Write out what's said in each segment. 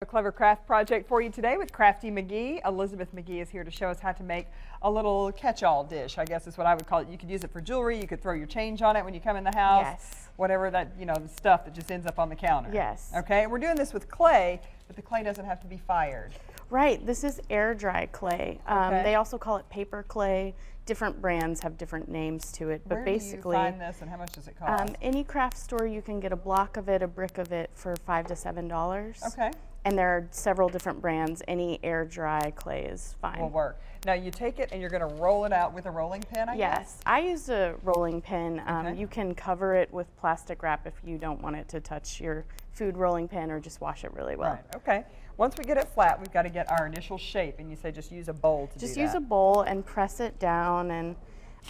clever craft project for you today with Crafty Magee. Elizabeth Magee is here to show us how to make a little catch-all dish, I guess is what I would call it. You could use it for jewelry, you could throw your change on it when you come in the house. Yes. Whatever that, you know, the stuff that just ends up on the counter. Yes. Okay, we're doing this with clay, but the clay doesn't have to be fired. Right, this is air dry clay. Okay. They also call it paper clay. Different brands have different names to it, but Where basically, do you find this and how much does it cost? Any craft store you can get a block of it, a brick of it for $5 to $7. Okay. And there are several different brands. Any air dry clay is fine. Will work. Now you take it and you're going to roll it out with a rolling pin, I guess? Yes, I use a rolling pin. Okay. You can cover it with plastic wrap if you don't want it to touch your food rolling pin, or just wash it really well. Right, okay. Once we get it flat, we've got to get our initial shape, and you say just use a bowl to do that. Just use a bowl and press it down, and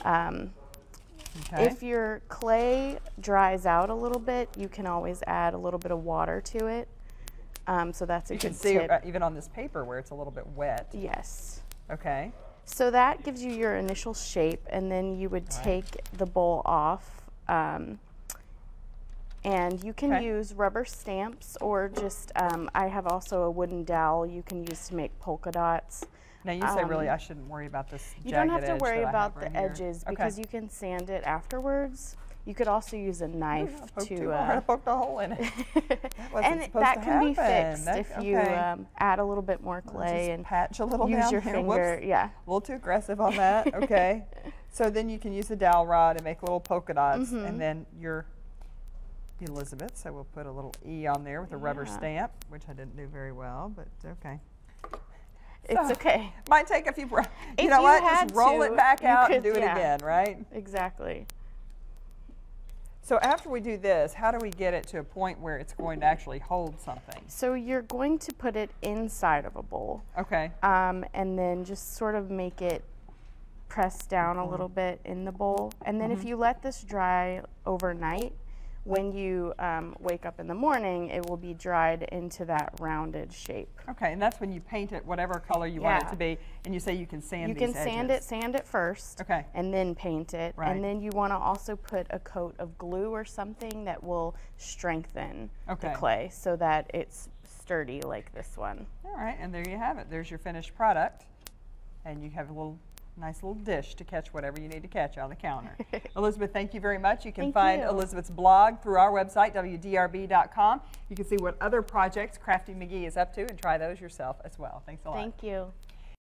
okay. if your clay dries out a little bit, you can always add a little bit of water to it. So that's a you good can see tip. even on this paper where it's a little bit wet. Yes. Okay. So that gives you your initial shape, and then you would take the bowl off. And you can use rubber stamps, or just, I have also a wooden dowel you can use to make polka dots. Now you say really I shouldn't worry about this You jagged don't have to edge worry that I about have the right here. edges, Okay. because you can sand it afterwards. You could also use a knife I poked a hole in it. and that can be fixed if you okay. add a little bit more clay and patch a little use down your here. finger. Whoops. Yeah. A little too aggressive on that. Okay. So then you can use the dowel rod and make little polka dots, and then your Elizabeth. So we'll put a little E on there with a rubber stamp, which I didn't do very well, but okay. It's okay. Might take a few breaths. If You know you what? had Just roll to, it back you out could, and do it again, right? Exactly. So after we do this, how do we get it to a point where it's going to actually hold something? So you're going to put it inside of a bowl. Okay. And then just sort of make it press down a little bit in the bowl. And then if you let this dry overnight, when you wake up in the morning, it will be dried into that rounded shape. Okay, and that's when you paint it whatever color you want it to be, and you say you can sand these edges. You can sand it first, okay, and then paint it. Right. And then you want to also put a coat of glue or something that will strengthen the clay so that it's sturdy like this one. All right, and there you have it. There's your finished product, and you have a nice little dish to catch whatever you need to catch on the counter. Elizabeth, thank you very much. You can find Elizabeth's blog through our website, wdrb.com. You can see what other projects Crafty Magee is up to and try those yourself as well. Thanks a lot. Thank you.